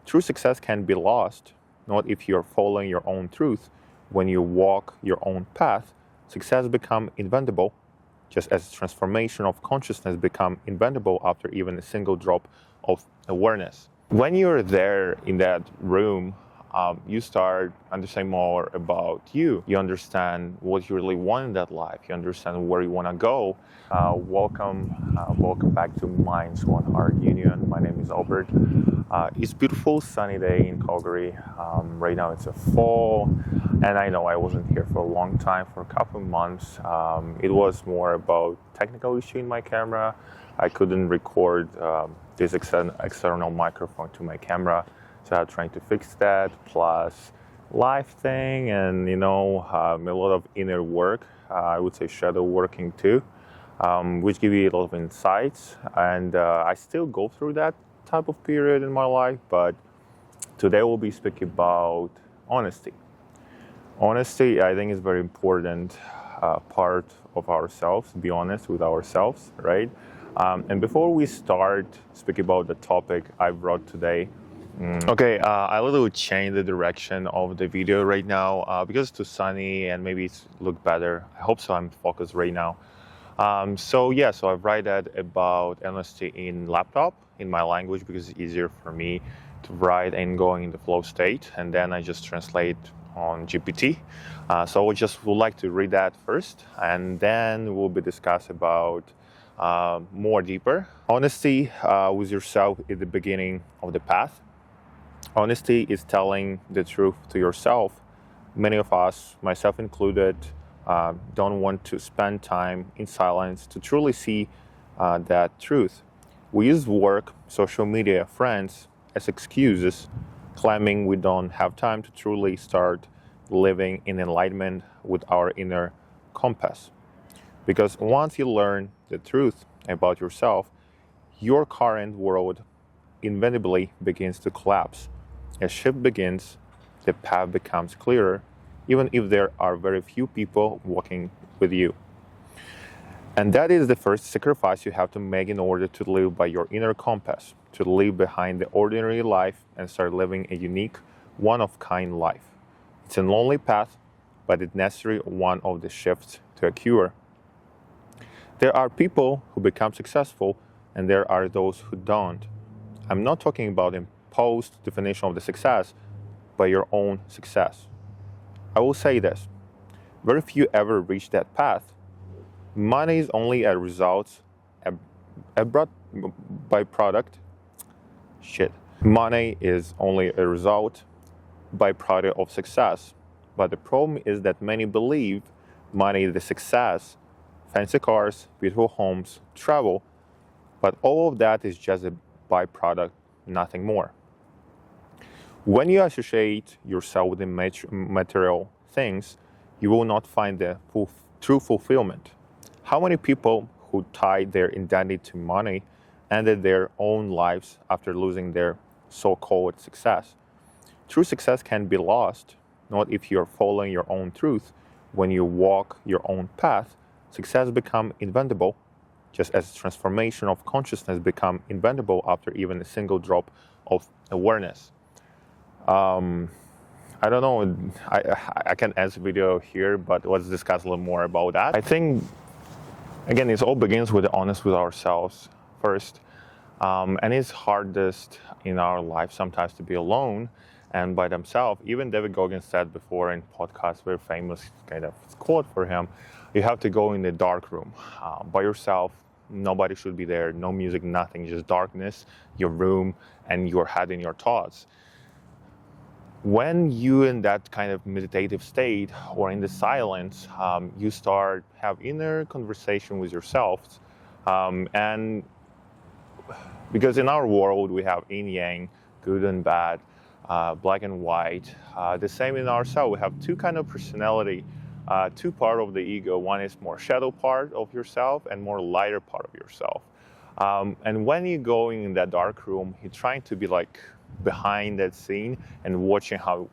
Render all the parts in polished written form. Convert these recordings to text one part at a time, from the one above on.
True success can be lost, not if you're following your own truth. When you walk your own path, success becomes inventable, just as transformation of consciousness becomes inventable after even a single drop of awareness. When you're there in that room, you start understanding more about you. You understand what you really want in that life. You understand where you want to go. Welcome back to Minds One Heart Union. My name is Albert. It's a beautiful sunny day in Calgary. Right now it's a fall, and I know I wasn't here for a long time, for a couple of months. It was more about technical issue in my camera. I couldn't record this external microphone to my camera, so I'm trying to fix that, plus life thing, and a lot of inner work, I would say shadow working too, which give you a lot of insights, and I still go through that type of period in my life, but today we'll be speaking about honesty. Honesty, I think, is very important part of ourselves, to be honest with ourselves, right? And before we start speaking about the topic I brought today, I literally changed the direction of the video right now because it's too sunny and maybe it's look better. I hope so. I'm focused right now. So I've write that about honesty in laptop in my language because it's easier for me to write and going in the flow state, and then I just translate on GPT. So I just would like to read that first, and then we'll be discuss about more deeper. Honesty with yourself is the beginning of the path. Honesty is telling the truth to yourself. Many of us, myself included, don't want to spend time in silence to truly see that truth. We use work, social media, friends as excuses, claiming we don't have time to truly start living in enlightenment with our inner compass. Because once you learn the truth about yourself, your current world inevitably begins to collapse. As shift begins, the path becomes clearer, even if there are very few people walking with you. And that is the first sacrifice you have to make in order to live by your inner compass, to leave behind the ordinary life and start living a unique, one-of-kind life. It's a lonely path, but it's necessary one of the shifts to occur. There are people who become successful, and there are those who don't. I'm not talking about imposed definition of the success, but your own success. I will say this: very few ever reach that path. Money is only a result, a byproduct. Money is only a result, byproduct of success. But the problem is that many believe money is the success. Fancy cars, beautiful homes, travel, but all of that is just a byproduct, nothing more. When you associate yourself with the material things, you will not find the true fulfillment. How many people who tied their identity to money ended their own lives after losing their so-called success? True success can be lost, not if you're following your own truth. When you walk your own path, success becomes inventable, just as transformation of consciousness becomes inventable after even a single drop of awareness. I don't know, I can end the video here, but let's discuss a little more about that. I think, again, it all begins with honest with ourselves first. And it's hardest in our life sometimes to be alone and by themselves. Even David Goggins said before in podcast, very famous kind of quote for him, you have to go in the dark room by yourself. Nobody should be there, no music, nothing, just darkness, your room, and your head and your thoughts. When you in that kind of meditative state or in the silence, you start have inner conversation with yourself. And because in our world, we have yin yang, good and bad, black and white. The same in ourselves, we have two kind of personality, two part of the ego. One is more shadow part of yourself and more lighter part of yourself. And when you go in that dark room, you're trying to be like behind that scene and watching how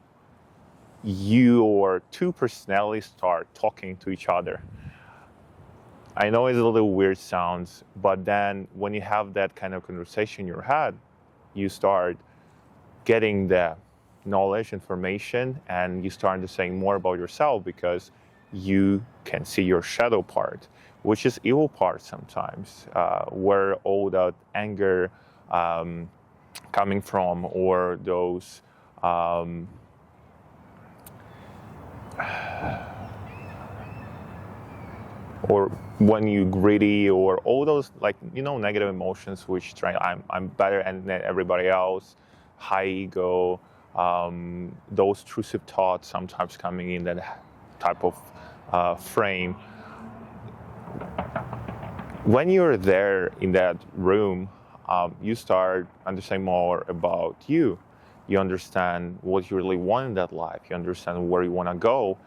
your two personalities start talking to each other. I know it's a little weird sounds, but then when you have that kind of conversation in your head, you start getting the knowledge, information, and you start understanding more about yourself because you can see your shadow part, which is evil part sometimes, where all that anger coming from, or those or when you greedy, or all those negative emotions which try I'm better than everybody else, high ego, those intrusive thoughts sometimes coming in that type of frame. When you're there in that room, you start understanding more about you. You understand what you really want in that life. You understand where you want to go.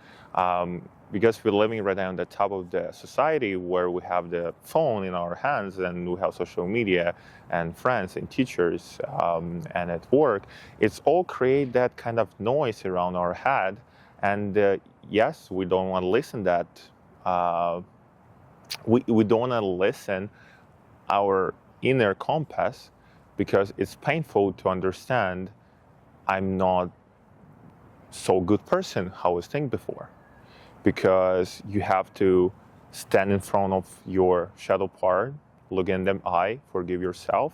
Because we're living right now on the top of the society where we have the phone in our hands and we have social media and friends and teachers and at work, it's all create that kind of noise around our head. And yes, we don't want to listen that. We don't want to listen our inner compass, because it's painful to understand I'm not so good person how I was thinking before. Because you have to stand in front of your shadow part, look in them eye, forgive yourself,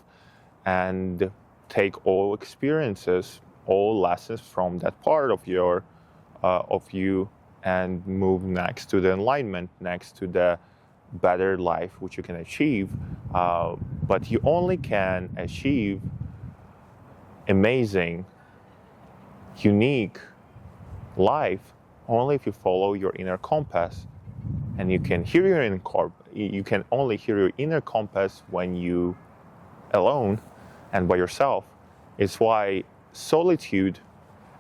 and take all experiences, all lessons from that part of you, and move next to the enlightenment, next to the better life which you can achieve. But you only can achieve amazing, unique life only if you follow your inner compass. And you can hear your inner you can only hear your inner compass when you alone and by yourself. It's why solitude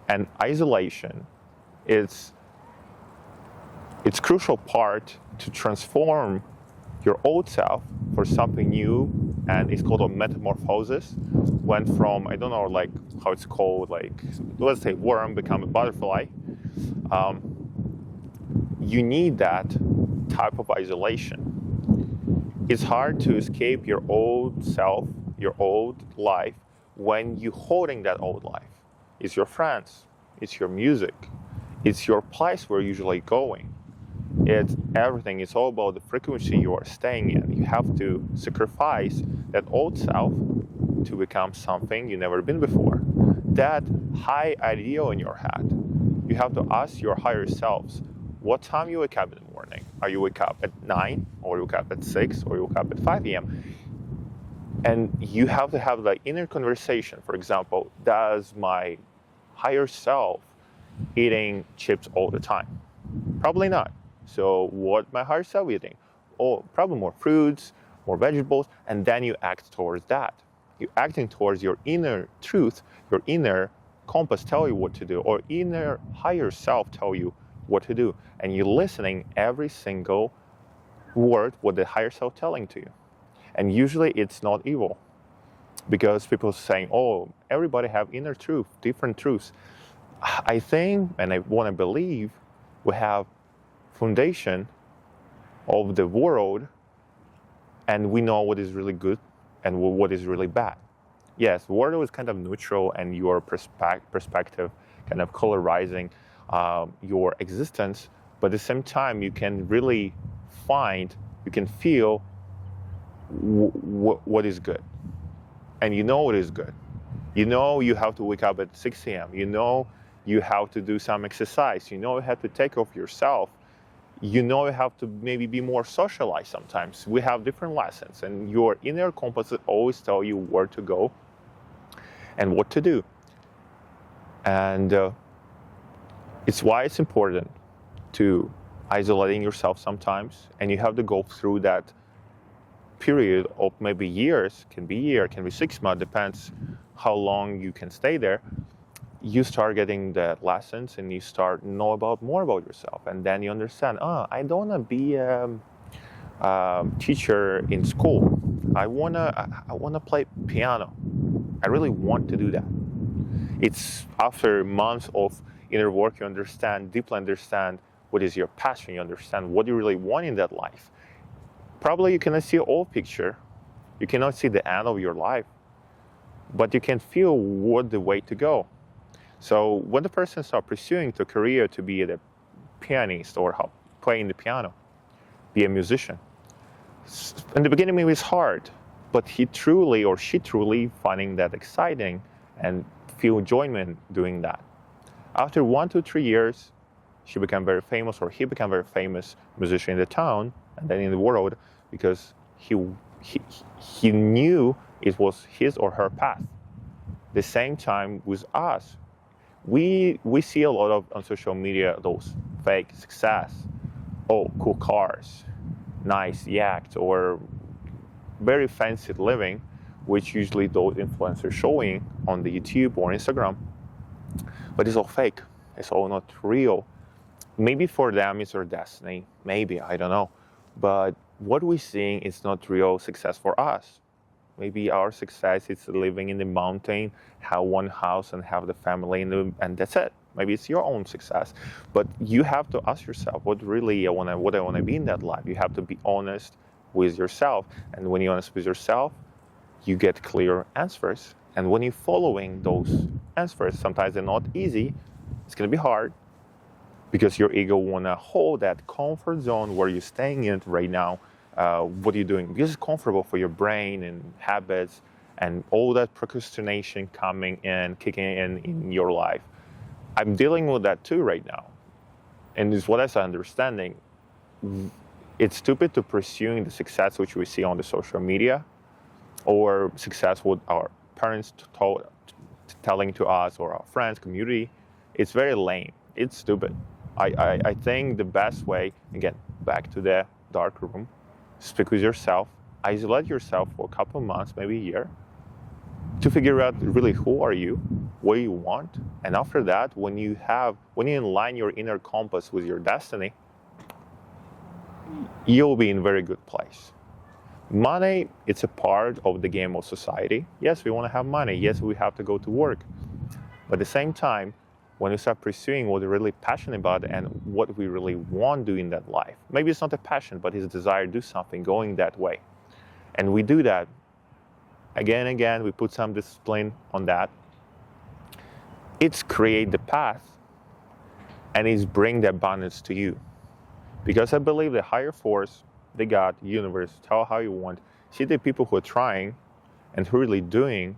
and isolation is crucial part to transform your old self for something new, and it's called a metamorphosis. Went from, I don't know, like how it's called, like let's say worm become a butterfly. You need that type of isolation. It's hard to escape your old self, your old life, when you're holding that old life. It's your friends, it's your music, it's your place where you're usually going. It's everything. It's all about the frequency you are staying in. You have to sacrifice that old self to become something you've never been before. That high ideal in your head. You have to ask your higher selves, what time you wake up in the morning? Are you wake up at 9, or you wake up at 6, or you wake up at 5 a.m.? And you have to have the inner conversation. For example, does my higher self eating chips all the time? Probably not. So what my higher self eating? Oh, probably more fruits, more vegetables, and then you act towards that. You're acting towards your inner truth, your inner compass tell you what to do, or inner higher self tell you what to do. And you're listening every single word what the higher self telling to you. And usually it's not evil, because people are saying, oh, everybody have inner truth, different truths. I think, and I want to believe, we have foundation of the world, and we know what is really good and what is really bad. Yes, the world is kind of neutral, and your perspective kind of colorizing your existence, but at the same time you can really find, you can feel what is good, and you know what is good. You know you have to wake up at 6 a.m. You know you have to do some exercise. You know you have to take care of yourself. You know you have to maybe be more socialized sometimes. We have different lessons, and your inner compass always tell you where to go and what to do. And it's why it's important to isolating yourself sometimes, and you have to go through that period of maybe years, can be year, can be 6 months, depends how long you can stay there. You start getting the lessons, and you start know about more about yourself, and then you understand, I don't want to be a teacher in school. I wanna play piano. I really want to do that. It's after months of inner work, you deeply understand what is your passion. You understand what you really want in that life. Probably you cannot see all picture. You cannot see the end of your life. but you can feel what the way to go. So when the person starts pursuing the career to be a pianist or playing the piano, be a musician, in the beginning maybe it's hard, but he truly or she truly finding that exciting and feel enjoyment doing that. After 1 to 3 years, she became very famous, or he became very famous musician in the town and then in the world, because he knew it was his or her path. The same time with us, we see a lot of on social media those fake success, oh, cool cars, nice yacht, or very fancy living, which usually those influencers showing on the YouTube or Instagram, but it's all fake. It's all not real. Maybe for them it's their destiny, maybe, I don't know. But what we're seeing is not real success for us. Maybe our success is living in the mountain, have one house and have the family, and that's it. Maybe it's your own success. But you have to ask yourself, what I want to be in that life? You have to be honest with yourself. And when you're honest with yourself, you get clear answers. And when you're following those answers, sometimes they're not easy. It's going to be hard, because your ego want to hold that comfort zone where you're staying in right now. What are you doing? Because it's comfortable for your brain and habits and all that procrastination kicking in your life. I'm dealing with that too right now. And it's what I'm understanding. It's stupid to pursuing the success which we see on the social media, or success what our parents telling to us, or our friends, community. It's very lame. It's stupid. I think the best way, again, back to the dark room, speak with yourself, isolate yourself for a couple of months, maybe a year, to figure out really who are you, what you want, and after that, when you align your inner compass with your destiny, you'll be in a very good place. Money, it's a part of the game of society. Yes, we want to have money. Yes, we have to go to work. But at the same time, when we start pursuing what we're really passionate about and what we really want to do in that life, maybe it's not a passion, but it's a desire to do something, going that way. And we do that again and again, we put some discipline on that. It's create the path, and it's bring the abundance to you. Because I believe the higher force, the God, universe, tell how you want, see the people who are trying and who are really doing,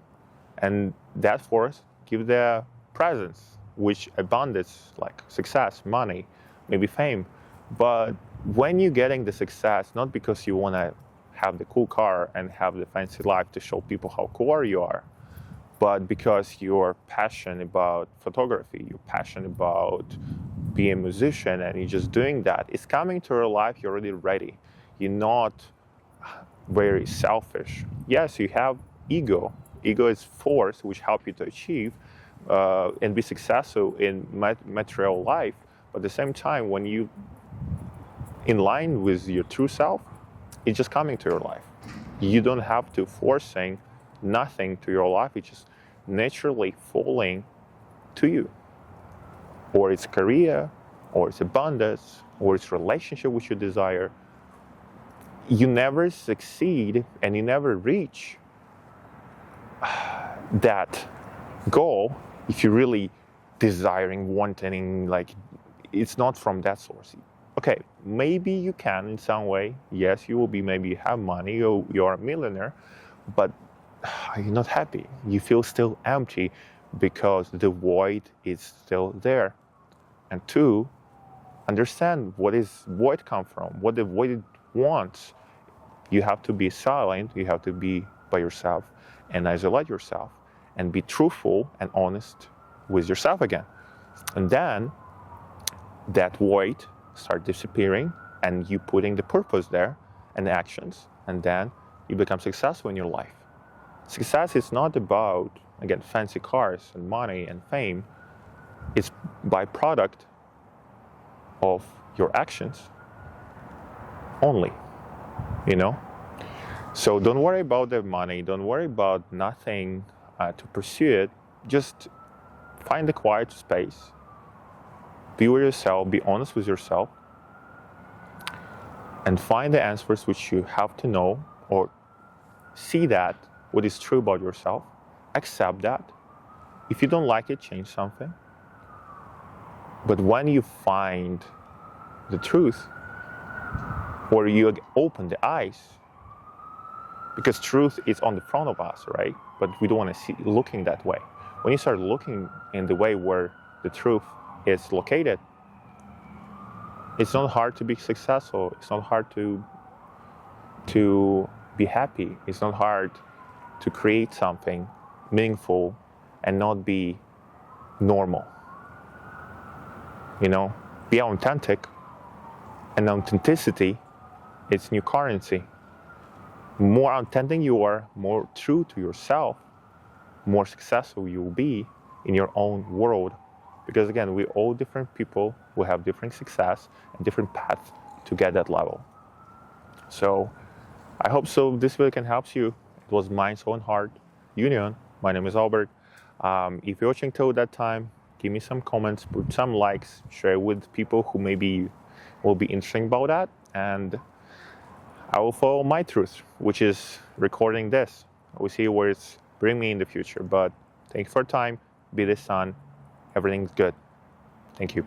and that force give the presence, which abundance, like success, money, maybe fame. But when you're getting the success, not because you want to have the cool car and have the fancy life to show people how cool you are, but because you're passionate about photography, you're passionate about being a musician, and you're just doing that, it's coming to your life, you're already ready. You're not very selfish. Yes, you have ego. Ego is force which help you to achieve and be successful in material life. But at the same time, when you in line with your true self, it's just coming to your life. You don't have to forcing nothing to your life. It's just naturally falling to you. Or it's career, or it's abundance, or it's relationship which you desire. You never succeed and you never reach that goal if you're really desiring, wanting, like, it's not from that source. Okay, maybe you can in some way. Yes, you will be, maybe you have money, or you're a millionaire, but you're not happy. You feel still empty because the void is still there. And two, understand what is void come from, what the void wants. You have to be silent, you have to be by yourself and isolate yourself and be truthful and honest with yourself again. And then that void start disappearing, and you putting the purpose there and the actions, and then you become successful in your life. Success is not about, again, fancy cars and money and fame. It's byproduct of your actions only, So don't worry about the money, don't worry about nothing to pursue it. Just find the quiet space, be with yourself, be honest with yourself, and find the answers which you have to know, or see that what is true about yourself, accept that. If you don't like it, change something. But when you find the truth, or you open the eyes, because truth is on the front of us, right? But we don't want to see looking that way. When you start looking in the way where the truth is located, it's not hard to be successful. It's not hard to be happy. It's not hard to create something meaningful and not be normal. You know, be authentic, and authenticity is new currency. More authentic you are, more true to yourself, more successful you will be in your own world. Because again, we're all different people who have different success and different paths to get that level. So I hope so this video can help you. It was Mind, Soul, and Heart Union. My name is Albert. If you're watching till that time, give me some comments, put some likes, share with people who maybe will be interested about that, and I will follow my truth, which is recording this. We'll see where it's bring me in the future. But thank you for your time. Be the sun. Everything's good. Thank you.